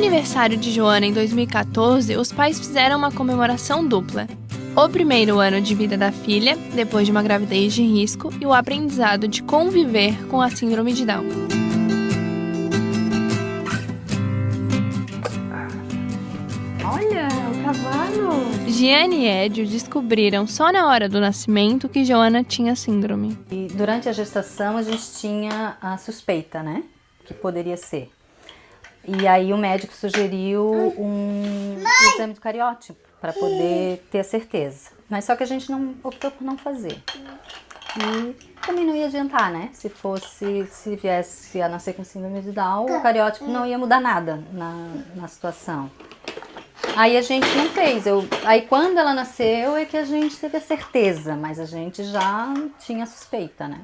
aniversário de Joana em 2014, os pais fizeram uma comemoração dupla. O primeiro ano de vida da filha, depois de uma gravidez de risco, e o aprendizado de conviver com a síndrome de Down. Olha, o cavalo! Giane e Edio descobriram só na hora do nascimento que Joana tinha síndrome. E durante a gestação a gente tinha a suspeita, né? Que poderia ser. E aí o médico sugeriu um exame do cariótipo para poder ter a certeza. Mas só que a gente optou por não fazer. E também não ia adiantar, né? Se viesse a nascer com síndrome de Down, o cariótipo não ia mudar nada na situação. Aí a gente não fez. Aí quando ela nasceu é que a gente teve a certeza, mas a gente já tinha suspeita, né?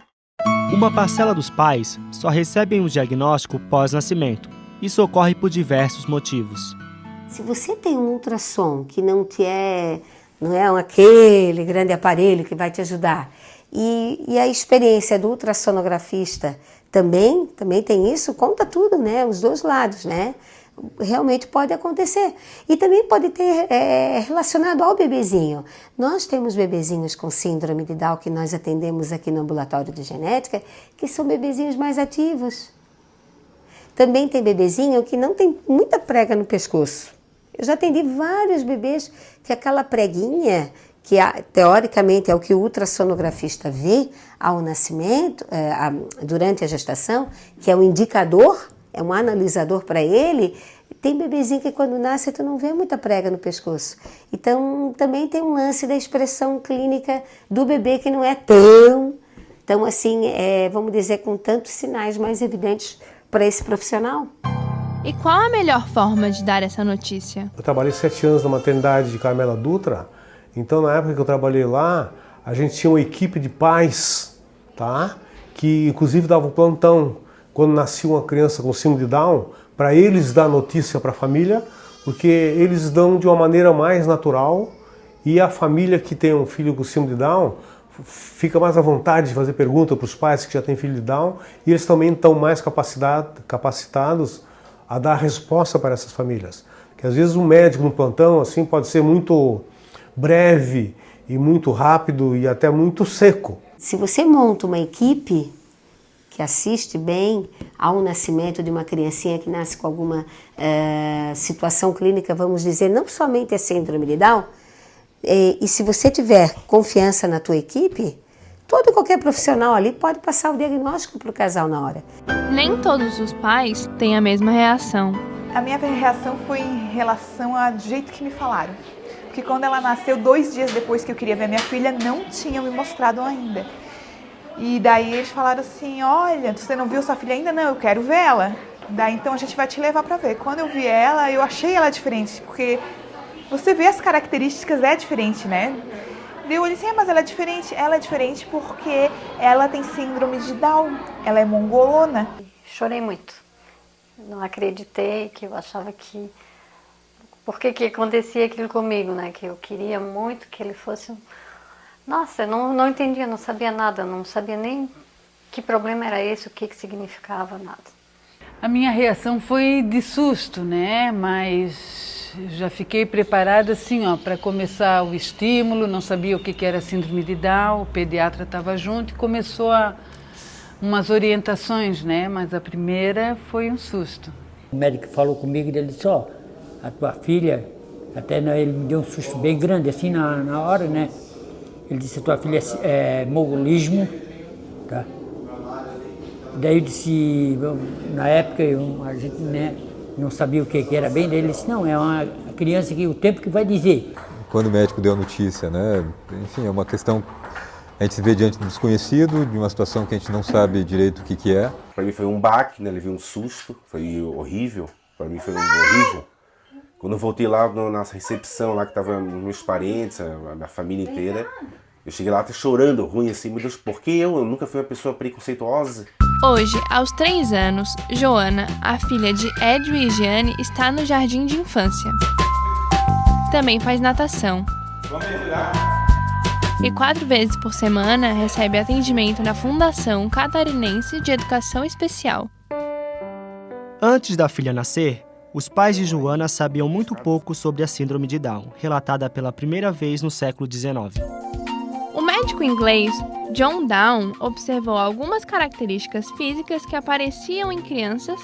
Uma parcela dos pais só recebem o diagnóstico pós-nascimento. Isso ocorre por diversos motivos. Se você tem um ultrassom que não é aquele grande aparelho que vai te ajudar, e a experiência do ultrassonografista também tem isso, conta tudo, né? Os dois lados, né? Realmente pode acontecer. E também pode ter relacionado ao bebezinho. Nós temos bebezinhos com síndrome de Down que nós atendemos aqui no ambulatório de genética, que são bebezinhos mais ativos. Também tem bebezinho que não tem muita prega no pescoço. Eu já atendi vários bebês que aquela preguinha, que teoricamente é o que o ultrassonografista vê ao nascimento, durante a gestação, que é um indicador, é um analisador para ele, tem bebezinho que quando nasce tu não vê muita prega no pescoço. Então também tem um lance da expressão clínica do bebê que não é tão assim, vamos dizer, com tantos sinais mais evidentes para esse profissional. E qual a melhor forma de dar essa notícia? Eu trabalhei 7 anos na maternidade de Carmela Dutra, então na época que eu trabalhei lá, a gente tinha uma equipe de pais, tá? Que inclusive dava um plantão quando nascia uma criança com síndrome de Down, para eles dar notícia para a família, porque eles dão de uma maneira mais natural e a família que tem um filho com síndrome de Down fica mais à vontade de fazer pergunta para os pais que já têm filho de Down e eles também estão mais capacitados a dar resposta para essas famílias. Que às vezes um médico no plantão assim pode ser muito breve e muito rápido e até muito seco. Se você monta uma equipe que assiste bem ao nascimento de uma criancinha que nasce com alguma situação clínica, vamos dizer, não somente a síndrome de Down, e se você tiver confiança na tua equipe, todo e qualquer profissional ali pode passar o diagnóstico para o casal na hora. Nem todos os pais têm a mesma reação. A minha reação foi em relação ao jeito que me falaram. Porque quando ela nasceu, 2 dias depois que eu queria ver minha filha, não tinham me mostrado ainda. E daí eles falaram assim, olha, você não viu sua filha ainda? Não, eu quero ver ela. Daí então a gente vai te levar para ver. Quando eu vi ela, eu achei ela diferente, porque você vê as características, é diferente, né? Eu olhei assim, mas ela é diferente porque ela tem síndrome de Down, ela é mongolona. Chorei muito, não acreditei, que eu achava que... Por que acontecia aquilo comigo, né? Que eu queria muito que ele fosse... Nossa, eu não entendia, não sabia nada, não sabia nem que problema era esse, o que significava, nada. A minha reação foi de susto, né? Mas já fiquei preparada assim, ó, para começar o estímulo, não sabia o que era síndrome de Down, o pediatra estava junto e começou umas orientações, né? Mas a primeira foi um susto. O médico falou comigo e ele disse, ó, a tua filha, até ele me deu um susto bem grande assim na hora, né? Ele disse, a tua filha é mongolismo, tá? Daí eu disse, na época a gente, né, não sabia o que era bem, daí ele disse, não, é uma criança que o tempo que vai dizer. Quando o médico deu a notícia, né, enfim, é uma questão, a gente se vê diante do desconhecido, de uma situação que a gente não sabe direito o que é. Para mim foi um baque, né, levei um susto, foi horrível, para mim foi horrível. Quando eu voltei lá na recepção, lá que estavam meus parentes, a minha família inteira, eu cheguei lá até chorando, ruim assim, meu Deus, por que eu nunca fui uma pessoa preconceituosa? Hoje, aos 3 anos, Joana, a filha de Edio e Giane, está no jardim de infância. Também faz natação. E 4 vezes por semana recebe atendimento na Fundação Catarinense de Educação Especial. Antes da filha nascer, Os pais de Joana sabiam muito pouco sobre a síndrome de Down, relatada pela primeira vez no século XIX. O médico inglês John Down observou algumas características físicas que apareciam em crianças,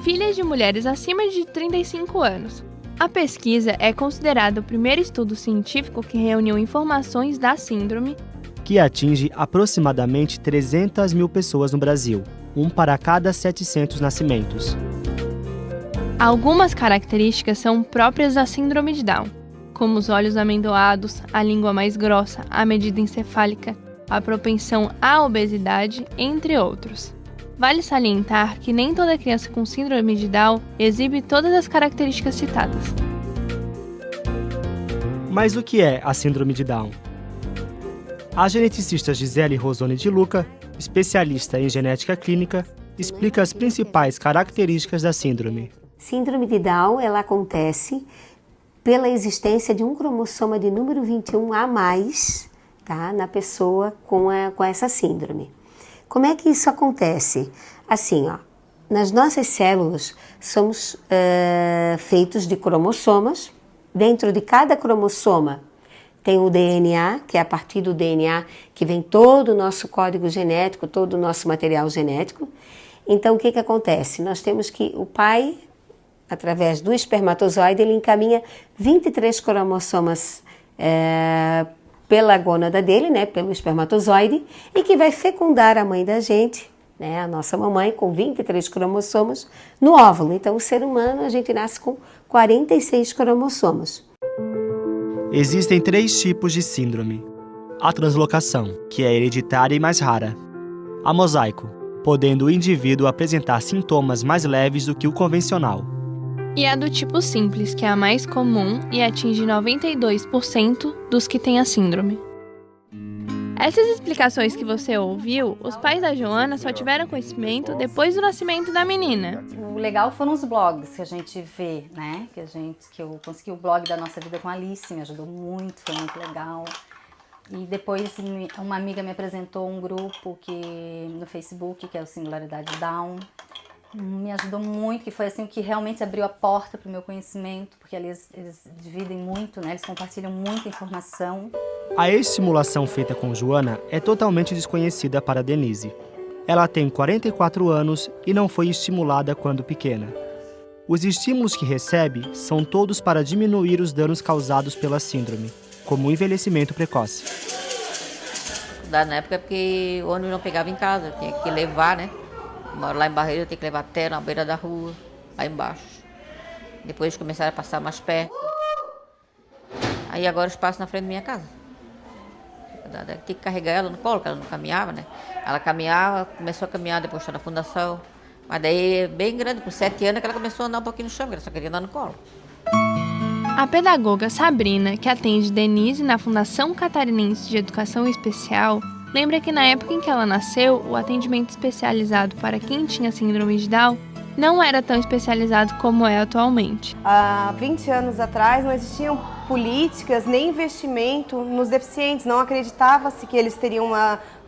filhas de mulheres acima de 35 anos. A pesquisa é considerada o primeiro estudo científico que reuniu informações da síndrome, que atinge aproximadamente 300 mil pessoas no Brasil, um para cada 700 nascimentos. Algumas características são próprias da síndrome de Down, como os olhos amendoados, a língua mais grossa, a medida encefálica, a propensão à obesidade, entre outros. Vale salientar que nem toda criança com síndrome de Down exibe todas as características citadas. Mas o que é a síndrome de Down? A geneticista Gisele Rosone de Luca, especialista em genética clínica, explica as principais características da síndrome. Síndrome de Down, ela acontece pela existência de um cromossoma de número 21 a mais, tá, na pessoa com essa síndrome. Como é que isso acontece? Assim, ó, nas nossas células somos feitos de cromossomas. Dentro de cada cromossoma tem o DNA, que é a partir do DNA que vem todo o nosso código genético, todo o nosso material genético. Então, o que acontece? Nós temos que o pai, através do espermatozoide, ele encaminha 23 cromossomas pela gônada dele, né, pelo espermatozoide, e que vai fecundar a mãe da gente, né, a nossa mamãe, com 23 cromossomas no óvulo. Então, o ser humano, a gente nasce com 46 cromossomas. Existem 3 tipos de síndrome. A translocação, que é hereditária e mais rara. A mosaico, podendo o indivíduo apresentar sintomas mais leves do que o convencional. E a do tipo simples, que é a mais comum e atinge 92% dos que têm a síndrome. Essas explicações que você ouviu, os pais da Joana só tiveram conhecimento depois do nascimento da menina. O legal foram os blogs que a gente vê, né? Que eu consegui o blog da Nossa Vida com a Alice, me ajudou muito, foi muito legal. E depois uma amiga me apresentou um grupo no Facebook, que é o Singularidade Down. Me ajudou muito, que foi assim que realmente abriu a porta para o meu conhecimento, porque eles dividem muito, né? Eles compartilham muita informação. A estimulação feita com Joana é totalmente desconhecida para Denise. Ela tem 44 anos e não foi estimulada quando pequena. Os estímulos que recebe são todos para diminuir os danos causados pela síndrome, como o envelhecimento precoce. Na época, porque o ônibus não pegava em casa, tinha que levar, né? Moro lá em Barreiro, eu tenho que levar até na beira da rua, lá embaixo. Depois começaram a passar mais perto. Aí agora eu passo na frente da minha casa. Tem que carregar ela no colo, porque ela não caminhava, né? Ela caminhava, começou a caminhar, depois está na fundação. Mas daí, bem grande, com 7 anos, que ela começou a andar um pouquinho no chão, porque ela só queria andar no colo. A pedagoga Sabrina, que atende Denise na Fundação Catarinense de Educação Especial, lembra que na época em que ela nasceu, o atendimento especializado para quem tinha síndrome de Down não era tão especializado como é atualmente. Há 20 anos atrás não existiam políticas nem investimento nos deficientes, não acreditava-se que eles teriam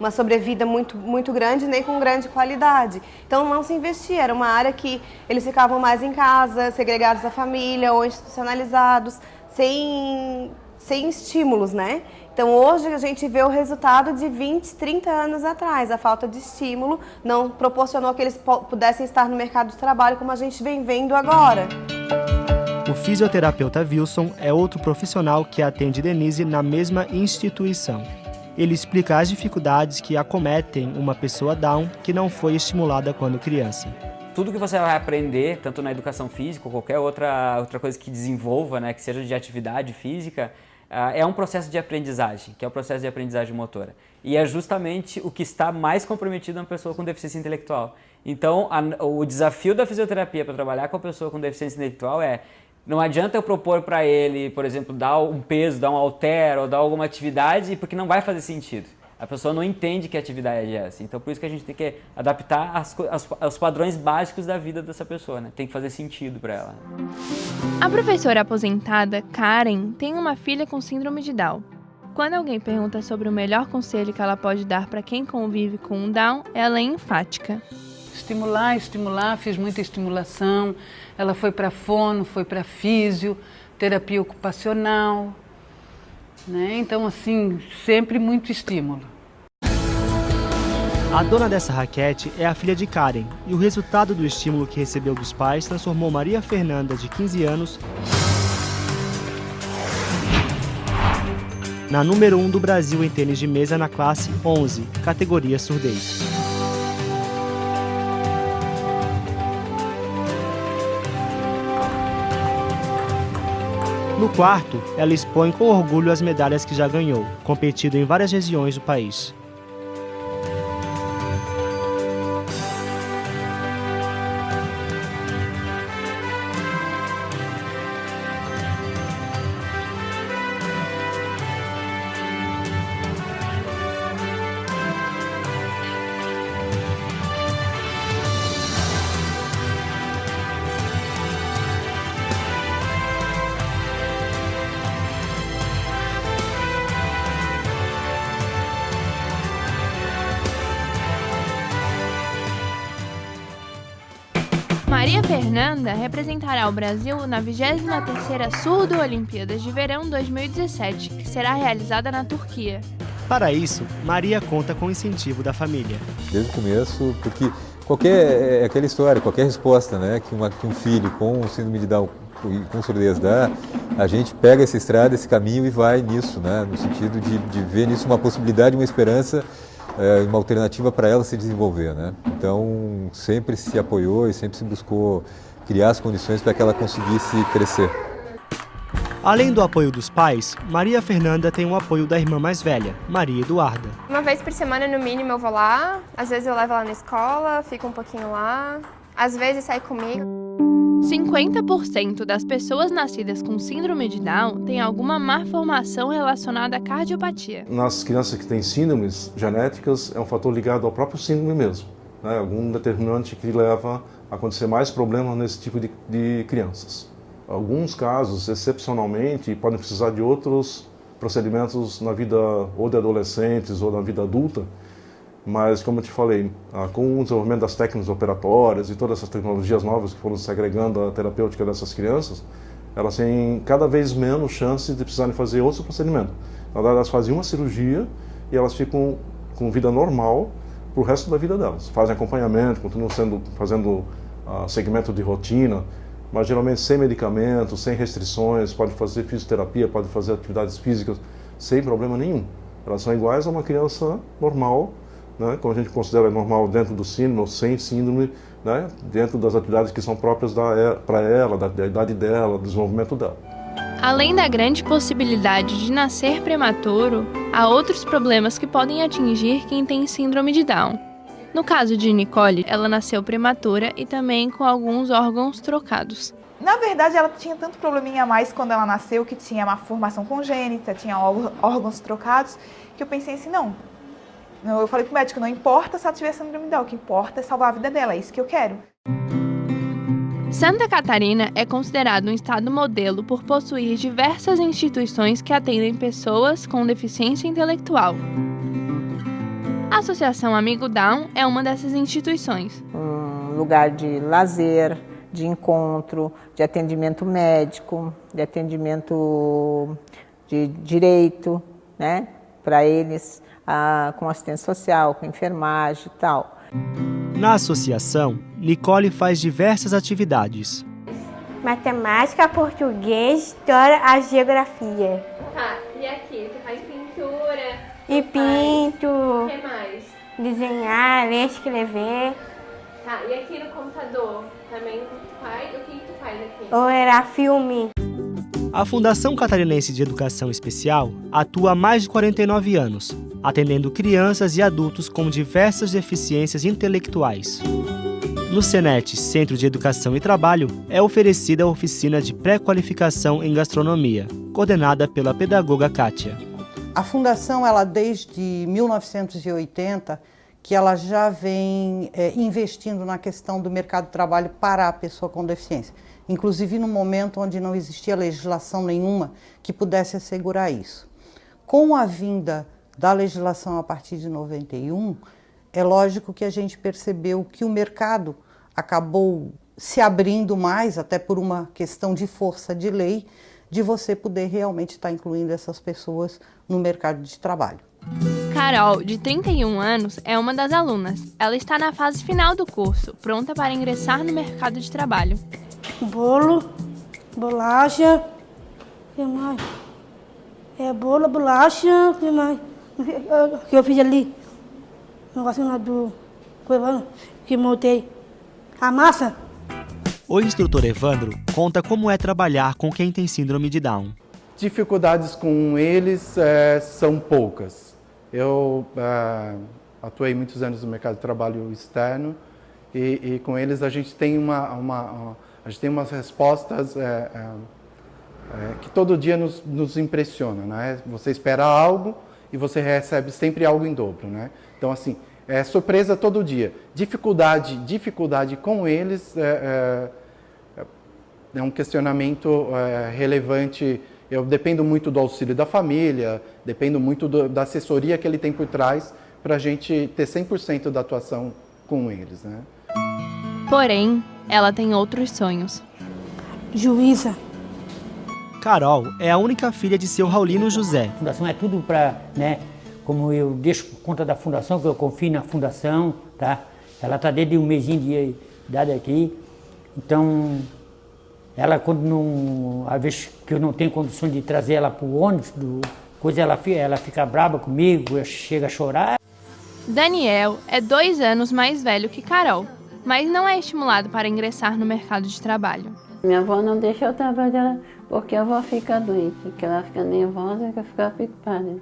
uma sobrevida muito grande, nem com grande qualidade. Então não se investia, era uma área que eles ficavam mais em casa, segregados da família ou institucionalizados, sem estímulos, né? Então hoje a gente vê o resultado de 20, 30 anos atrás. A falta de estímulo não proporcionou que eles pudessem estar no mercado de trabalho como a gente vem vendo agora. O fisioterapeuta Wilson é outro profissional que atende Denise na mesma instituição. Ele explica as dificuldades que acometem uma pessoa Down que não foi estimulada quando criança. Tudo que você vai aprender, tanto na educação física ou qualquer outra coisa que desenvolva, né, que seja de atividade física, é um processo de aprendizagem, que é o processo de aprendizagem motora. E é justamente o que está mais comprometido na pessoa com deficiência intelectual. Então, o desafio da fisioterapia para trabalhar com a pessoa com deficiência intelectual não adianta eu propor para ele, por exemplo, dar um peso, dar um halter ou dar alguma atividade, porque não vai fazer sentido. A pessoa não entende que atividade é essa. Então, por isso que a gente tem que adaptar aos padrões básicos da vida dessa pessoa, né? Tem que fazer sentido para ela. A professora aposentada, Karen, tem uma filha com síndrome de Down. Quando alguém pergunta sobre o melhor conselho que ela pode dar para quem convive com um Down, ela é enfática. estimular, fiz muita estimulação. Ela foi para fono, foi para físio, terapia ocupacional, né? Então, assim, sempre muito estímulo. A dona dessa raquete é a filha de Karen, e o resultado do estímulo que recebeu dos pais transformou Maria Fernanda, de 15 anos, na número 1 do Brasil em tênis de mesa na classe 11, categoria surdez. No quarto, ela expõe com orgulho as medalhas que já ganhou, competindo em várias regiões do país. Maria Fernanda representará o Brasil na 23ª Surdo-Olimpíadas de Verão 2017, que será realizada na Turquia. Para isso, Maria conta com o incentivo da família. Desde o começo, porque é aquela história, qualquer resposta, né, que um filho com síndrome de Down e com surdez dá, a gente pega essa estrada, esse caminho e vai nisso, né, no sentido de ver nisso uma possibilidade, uma esperança, uma alternativa para ela se desenvolver, né? Então, sempre se apoiou e sempre se buscou criar as condições para que ela conseguisse crescer. Além do apoio dos pais, Maria Fernanda tem o apoio da irmã mais velha, Maria Eduarda. Uma vez por semana, no mínimo, eu vou lá. Às vezes eu levo ela na escola, fico um pouquinho lá. Às vezes sai comigo. 50% das pessoas nascidas com síndrome de Down têm alguma malformação relacionada à cardiopatia. Nas crianças que têm síndromes genéticas, é um fator ligado ao próprio síndrome mesmo, né? Algum determinante que leva a acontecer mais problemas nesse tipo de crianças. Alguns casos, excepcionalmente, podem precisar de outros procedimentos na vida ou de adolescentes ou na vida adulta, mas, como eu te falei, com o desenvolvimento das técnicas operatórias e todas essas tecnologias novas que foram se agregando à terapêutica dessas crianças, elas têm cada vez menos chance de precisarem fazer outros procedimentos. Na verdade, elas fazem uma cirurgia e elas ficam com vida normal para o resto da vida delas. Fazem acompanhamento, continuam fazendo segmento de rotina, mas geralmente sem medicamentos, sem restrições, pode fazer fisioterapia, pode fazer atividades físicas sem problema nenhum. Elas são iguais a uma criança normal, né, como a gente considera normal dentro do síndrome ou sem síndrome, né, dentro das atividades que são próprias para ela, da idade dela, do desenvolvimento dela. Além da grande possibilidade de nascer prematuro, há outros problemas que podem atingir quem tem síndrome de Down. No caso de Nicole, ela nasceu prematura e também com alguns órgãos trocados. Na verdade, ela tinha tanto probleminha a mais quando ela nasceu, que tinha uma formação congênita, tinha órgãos trocados, que eu pensei assim, não. Eu falei pro médico, não importa se ela tiver síndrome de Down, o que importa é salvar a vida dela, é isso que eu quero. Santa Catarina é considerado um estado modelo por possuir diversas instituições que atendem pessoas com deficiência intelectual. A Associação Amigo Down é uma dessas instituições. Um lugar de lazer, de encontro, de atendimento médico, de atendimento de direito, né, para eles, com assistência social, com enfermagem e tal. Na associação, Nicole faz diversas atividades. Matemática, português, história, a geografia. Tá, e aqui? Você faz pintura? E pinto. O que mais? Desenhar, ler, escrever. Tá, e aqui no computador? Também faz? O que tu faz aqui? Ou era filme. A Fundação Catarinense de Educação Especial atua há mais de 49 anos, atendendo crianças e adultos com diversas deficiências intelectuais. No Senet, Centro de Educação e Trabalho, é oferecida a oficina de pré-qualificação em gastronomia, coordenada pela pedagoga Kátia. A Fundação, ela desde 1980, que ela já vem investindo na questão do mercado de trabalho para a pessoa com deficiência. Inclusive no momento onde não existia legislação nenhuma que pudesse assegurar isso. Com a vinda da legislação a partir de 91, É lógico que a gente percebeu que o mercado acabou se abrindo mais, até por uma questão de força de lei, de você poder realmente estar incluindo essas pessoas no mercado de trabalho. Carol, de 31 anos, é uma das alunas. Ela está na fase final do curso, pronta para ingressar no mercado de trabalho. Bolo, bolacha, o que mais? Bolo, bolacha, o que mais? Que eu fiz ali, o negócio lá do que montei. A massa. O instrutor Evandro conta como é trabalhar com quem tem síndrome de Down. Dificuldades com eles são poucas. Eu atuei muitos anos no mercado de trabalho externo e com eles a gente tem umas respostas que todo dia nos impressiona, né? Você espera algo e você recebe sempre algo em dobro, né? Então, assim, é surpresa todo dia. Dificuldade com eles é um questionamento relevante. Eu dependo muito do auxílio da família, dependo muito da assessoria que ele tem por trás para a gente ter 100% da atuação com eles, né? Porém, ela tem outros sonhos. Juíza. Carol é a única filha de seu Raulino José. A fundação é tudo para, né, como eu deixo por conta da fundação, que eu confio na fundação, tá? Ela está desde um mesinho de idade aqui, então ela, às vezes que eu não tenho condições de trazer ela para o ônibus, ela fica braba comigo, chega a chorar. Daniel é 2 anos mais velho que Carol, mas não é estimulado para ingressar no mercado de trabalho. Minha avó não deixa eu trabalhar porque a avó fica doente, que ela fica nervosa e fica preocupada.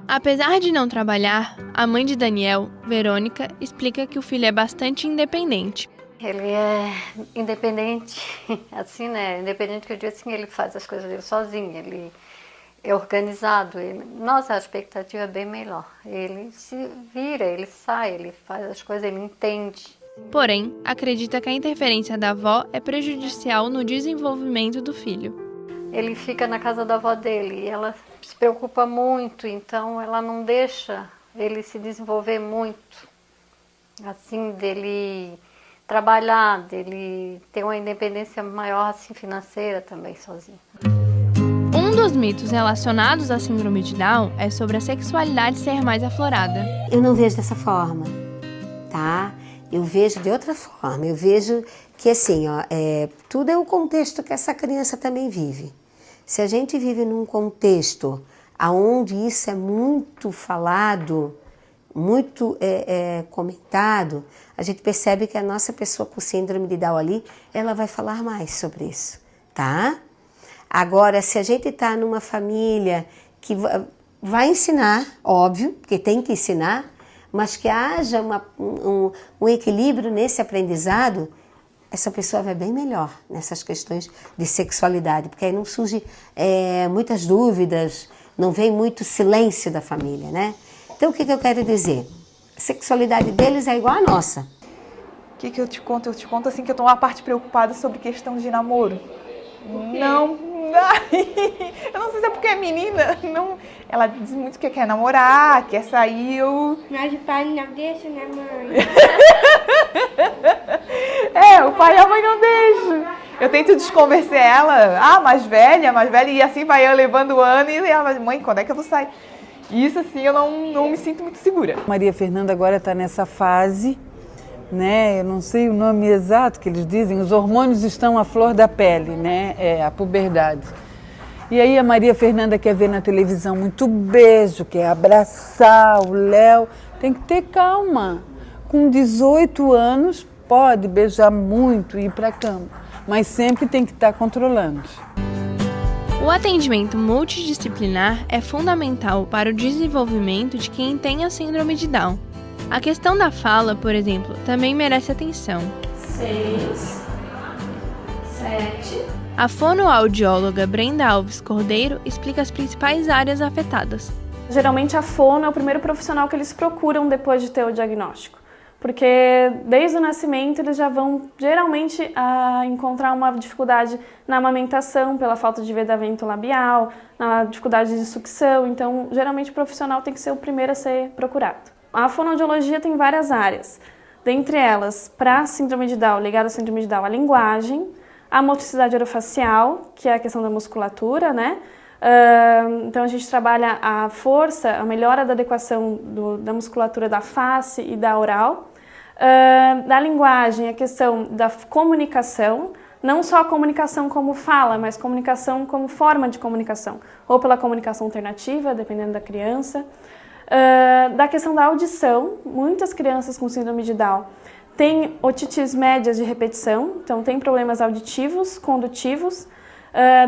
Apesar de não trabalhar, a mãe de Daniel, Verônica, explica que o filho é bastante independente. Ele é independente, assim, né? Independente que eu digo assim, ele faz as coisas dele sozinho, ele é organizado. Nossa, a expectativa é bem melhor. Ele se vira, ele sai, ele faz as coisas, ele entende. Porém, acredita que a interferência da avó é prejudicial no desenvolvimento do filho. Ele fica na casa da avó dele e ela se preocupa muito, então ela não deixa ele se desenvolver muito, assim, dele trabalhar, dele ter uma independência maior assim, financeira também, sozinho. Um dos mitos relacionados à síndrome de Down é sobre a sexualidade ser mais aflorada. Eu não vejo dessa forma, tá? Eu vejo de outra forma. Eu vejo que, assim, tudo é o contexto que essa criança também vive. Se a gente vive num contexto onde isso é muito falado, muito comentado, a gente percebe que a nossa pessoa com síndrome de Down ali, ela vai falar mais sobre isso, tá? Agora, se a gente está numa família que vai ensinar, óbvio, porque tem que ensinar, mas que haja um equilíbrio nesse aprendizado, essa pessoa vai bem melhor nessas questões de sexualidade, porque aí não surge muitas dúvidas, não vem muito silêncio da família, né? Então, o que eu quero dizer? A sexualidade deles é igual à nossa. O que eu te conto? Eu te conto assim que eu tô uma parte preocupada sobre questão de namoro. Não, eu não sei se é porque é menina, não. Ela diz muito que quer namorar, quer sair, Mas o pai não deixa, né, mãe? O pai e a mãe não deixam. Eu tento desconvencer ela, mais velha, e assim vai eu levando o ano, e ela, mãe, quando é que eu vou sair? Isso assim eu não me sinto muito segura. Maria Fernanda agora está nessa fase, né? Eu não sei o nome exato que eles dizem, os hormônios estão à flor da pele, né? A puberdade. E aí a Maria Fernanda quer ver na televisão muito beijo, quer abraçar o Léo. Tem que ter calma. Com 18 anos pode beijar muito e ir para a cama, mas sempre tem que estar controlando. O atendimento multidisciplinar é fundamental para o desenvolvimento de quem tem a síndrome de Down. A questão da fala, por exemplo, também merece atenção. 6, 7... A fonoaudióloga Brenda Alves Cordeiro explica as principais áreas afetadas. Geralmente a fono é o primeiro profissional que eles procuram depois de ter o diagnóstico, porque desde o nascimento eles já vão geralmente encontrar uma dificuldade na amamentação pela falta de vedamento labial, na dificuldade de sucção, então geralmente o profissional tem que ser o primeiro a ser procurado. A fonoaudiologia tem várias áreas, dentre elas, para a síndrome de Down, ligada à síndrome de Down, a linguagem, a motricidade orofacial, que é a questão da musculatura, né? Então a gente trabalha a força, a melhora da adequação da musculatura da face e da oral. Da linguagem, a questão da comunicação, não só a comunicação como fala, mas comunicação como forma de comunicação, ou pela comunicação alternativa, dependendo da criança. Da questão da audição, muitas crianças com síndrome de Down têm otites médias de repetição, então tem problemas auditivos, condutivos,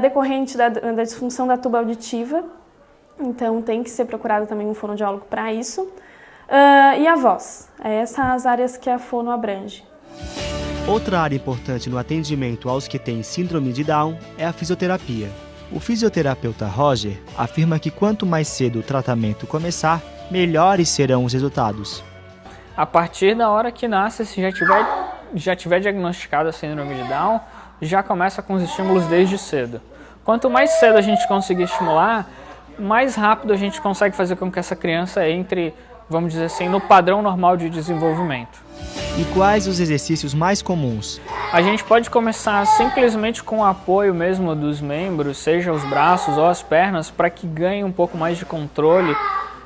decorrente da disfunção da tuba auditiva, então tem que ser procurado também um fonoaudiólogo para isso. E a voz, essas são as áreas que a fono abrange. Outra área importante no atendimento aos que têm síndrome de Down é a fisioterapia. O fisioterapeuta Roger afirma que quanto mais cedo o tratamento começar, melhores serão os resultados. A partir da hora que nasce, se já tiver diagnosticado a síndrome de Down, já começa com os estímulos desde cedo. Quanto mais cedo a gente conseguir estimular, mais rápido a gente consegue fazer com que essa criança entre, vamos dizer assim, no padrão normal de desenvolvimento. E quais os exercícios mais comuns? A gente pode começar simplesmente com o apoio mesmo dos membros, seja os braços ou as pernas, para que ganhe um pouco mais de controle,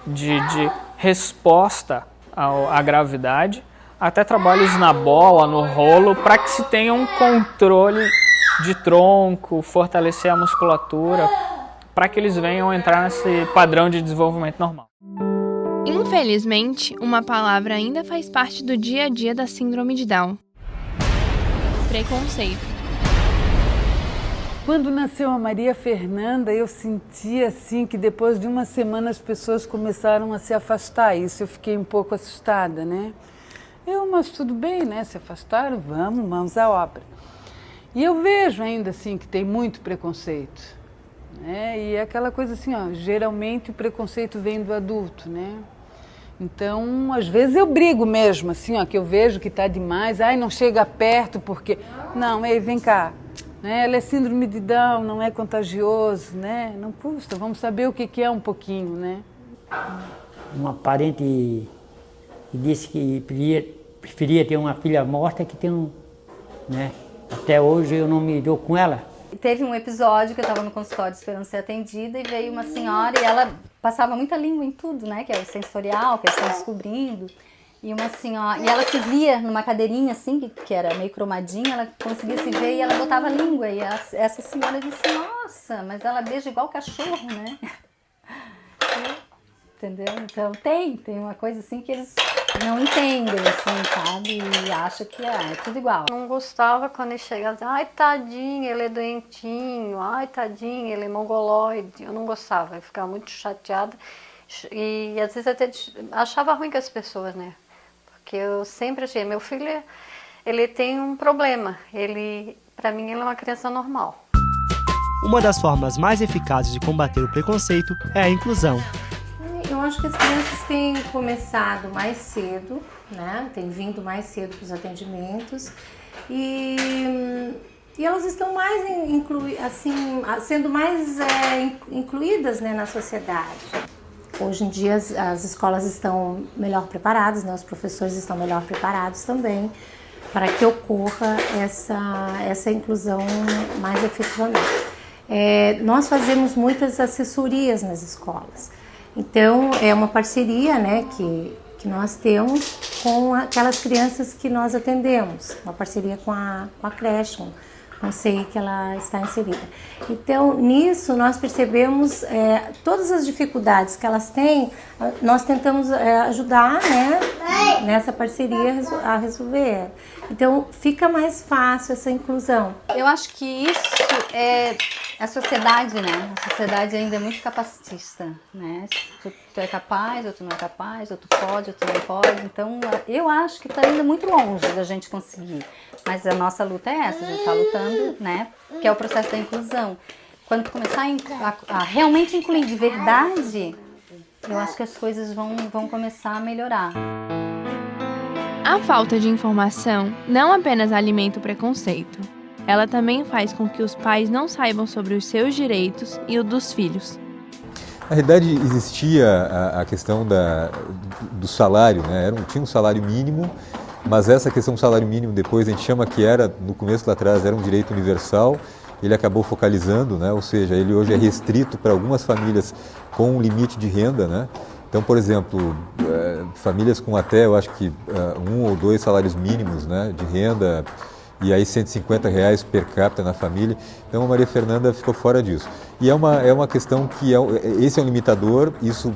de resposta à gravidade, até trabalhos na bola, no rolo, para que se tenha um controle de tronco, fortalecer a musculatura, para que eles venham entrar nesse padrão de desenvolvimento normal. Infelizmente, uma palavra ainda faz parte do dia a dia da síndrome de Down: preconceito. Quando nasceu a Maria Fernanda, eu senti assim que depois de uma semana as pessoas começaram a se afastar. Isso eu fiquei um pouco assustada, né? Mas tudo bem, né? Se afastaram, vamos à obra. E eu vejo ainda assim que tem muito preconceito, né? E é aquela coisa assim, geralmente o preconceito vem do adulto, né? Então, às vezes eu brigo mesmo, assim, que eu vejo que está demais, não chega perto porque... Não, vem cá, né? Ela é síndrome de Down, não é contagioso, né? Não custa, vamos saber o que é um pouquinho, né? Uma parente disse que preferia ter uma filha morta que ter né? Até hoje eu não me dou com ela. Teve um episódio que eu estava no consultório esperando ser atendida e veio uma senhora e ela passava muita língua em tudo, né? Que é o sensorial, que eles estão descobrindo. E uma senhora, e ela se via numa cadeirinha assim, que era meio cromadinha, ela conseguia se ver e ela botava a língua. E essa senhora disse, nossa, mas ela beija igual cachorro, né? Entendeu? Então tem uma coisa assim que eles não entendem, assim, sabe? E acham que é tudo igual. Não gostava quando ele chegava, ai, tadinho, ele é doentinho, ai, tadinho, ele é mongoloide. Eu não gostava, eu ficava muito chateada e às vezes até achava ruim com as pessoas, né? Porque eu sempre achei, meu filho, ele tem um problema, pra mim ele é uma criança normal. Uma das formas mais eficazes de combater o preconceito é a inclusão. Eu acho que as crianças têm começado mais cedo, né? Têm vindo mais cedo para os atendimentos e elas estão mais sendo mais incluídas, né, na sociedade. Hoje em dia as escolas estão melhor preparadas, né? Os professores estão melhor preparados também para que ocorra essa inclusão mais efetivamente. Nós fazemos muitas assessorias nas escolas. Então, é uma parceria, né, que nós temos com aquelas crianças que nós atendemos, uma parceria com a creche, com o CEI que ela está inserida. Então, nisso, nós percebemos todas as dificuldades que elas têm, nós tentamos ajudar, né, nessa parceria a resolver. Então, fica mais fácil essa inclusão. Eu acho que isso é a sociedade, né? A sociedade ainda é muito capacitista, né? Tu é capaz, ou tu não é capaz, ou tu pode, ou tu não pode. Então, eu acho que está ainda muito longe da gente conseguir. Mas a nossa luta é essa, a gente está lutando, né? Que é o processo da inclusão. Quando tu começar a realmente incluir de verdade, eu acho que as coisas vão começar a melhorar. A falta de informação não apenas alimenta o preconceito. Ela também faz com que os pais não saibam sobre os seus direitos e o dos filhos. Na realidade, existia a questão do salário, né? Tinha um salário mínimo, mas essa questão do salário mínimo depois a gente chama que era, no começo lá atrás, era um direito universal, ele acabou focalizando, né? Ou seja, ele hoje é restrito para algumas famílias com um limite de renda, né? Então, por exemplo, famílias com até, eu acho que 1 ou 2 salários mínimos, né, de renda, e aí R$150 per capita na família. Então a Maria Fernanda ficou fora disso. E é uma questão que esse é um limitador, isso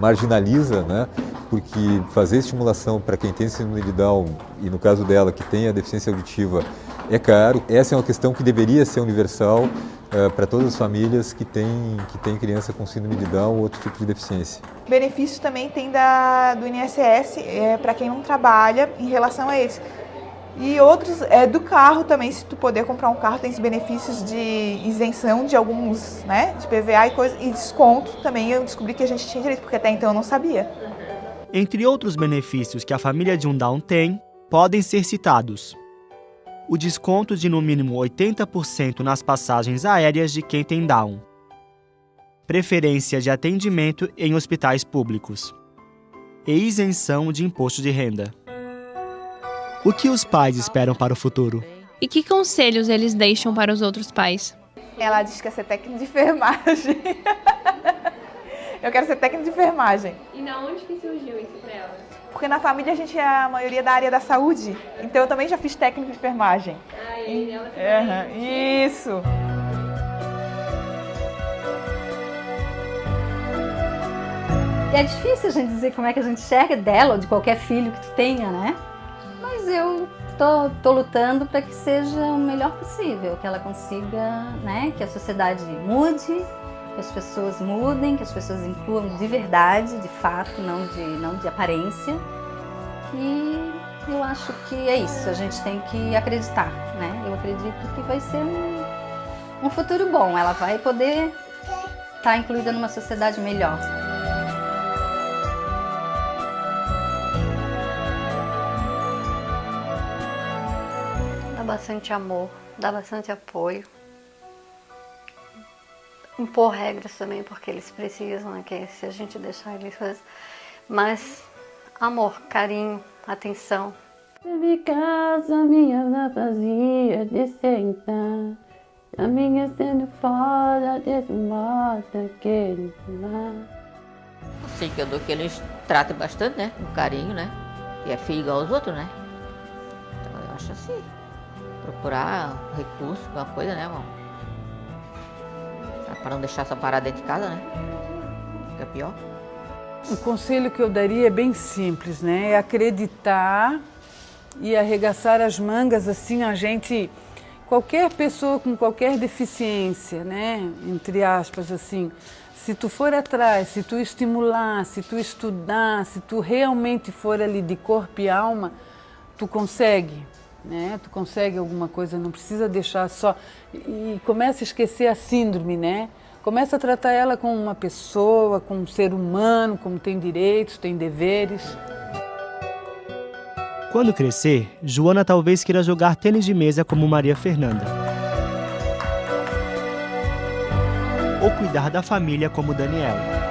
marginaliza, né? Porque fazer estimulação para quem tem síndrome de Down, e no caso dela, que tem a deficiência auditiva, é caro. Essa é uma questão que deveria ser universal para todas as famílias que têm criança com síndrome de Down ou outro tipo de deficiência. Benefícios também tem do INSS para quem não trabalha em relação a eles. E outros, do carro também, se tu poder comprar um carro, tem esses benefícios de isenção de alguns, né, de PVA e desconto também. Eu descobri que a gente tinha direito, porque até então eu não sabia. Entre outros benefícios que a família de um Down tem, podem ser citados: o desconto de no mínimo 80% nas passagens aéreas de quem tem Down, preferência de atendimento em hospitais públicos e isenção de imposto de renda. O que os pais esperam para o futuro? E que conselhos eles deixam para os outros pais? Ela diz que quer ser técnica de enfermagem. Eu quero ser técnica de enfermagem. E da onde que surgiu isso pra ela? Porque na família a gente é a maioria da área da saúde. Então eu também já fiz técnica de enfermagem. E ela também. Isso. É difícil a gente dizer como é que a gente enxerga dela ou de qualquer filho que tu tenha, né? Mas eu tô lutando para que seja o melhor possível, que ela consiga, né, que a sociedade mude, que as pessoas mudem, que as pessoas incluam de verdade, de fato, não de aparência. E eu acho que é isso, a gente tem que acreditar, né? Eu acredito que vai ser um futuro bom, ela vai poder estar incluída numa sociedade melhor. Dá bastante amor, dá bastante apoio. Impor regras também, porque eles precisam, né? Que se a gente deixar eles fazer. Mas amor, carinho, atenção. De casa, minha vazia de sentar, a minha sendo fora desse modo aquele mar. Sei que eu dou que eles tratem bastante, né? Com carinho, né? E é filho igual aos outros, né? Então eu acho assim. Procurar um recurso, alguma coisa, né, irmão? Para não deixar essa parada dentro de casa, né? Fica pior. O conselho que eu daria é bem simples, né? É acreditar e arregaçar as mangas, assim, a gente... Qualquer pessoa com qualquer deficiência, né? Entre aspas, assim... Se tu for atrás, se tu estimular, se tu estudar, se tu realmente for ali de corpo e alma, tu consegue. Né? Tu consegue alguma coisa, não precisa deixar só... E começa a esquecer a síndrome, né? Começa a tratar ela como uma pessoa, como um ser humano, como tem direitos, tem deveres. Quando crescer, Joana talvez queira jogar tênis de mesa como Maria Fernanda. Ou cuidar da família como Daniela.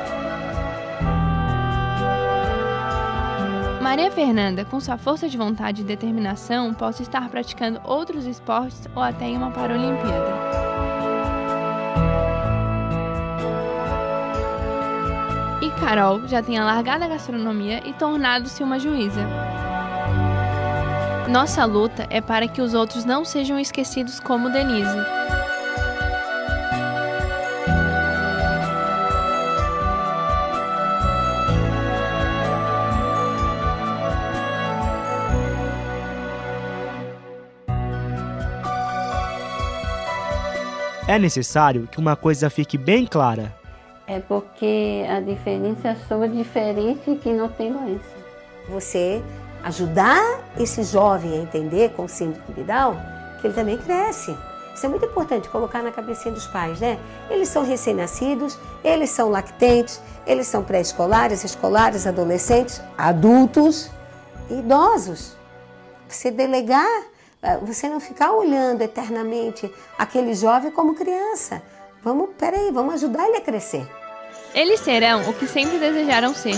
Maria Fernanda, com sua força de vontade e determinação, possa estar praticando outros esportes ou até em uma Paralimpíada. E Carol já tem largado a gastronomia e tornado-se uma juíza. Nossa luta é para que os outros não sejam esquecidos como Denise. É necessário que uma coisa fique bem clara. É porque a diferença é sua diferente que não tem doença. Você ajudar esse jovem a entender com síndrome de Down que ele também cresce. Isso é muito importante colocar na cabecinha dos pais, né? Eles são recém-nascidos, eles são lactentes, eles são pré-escolares, escolares, adolescentes, adultos e idosos. Você delegar, você não ficar olhando eternamente aquele jovem como criança. Vamos ajudar ele a crescer. Eles serão o que sempre desejaram ser.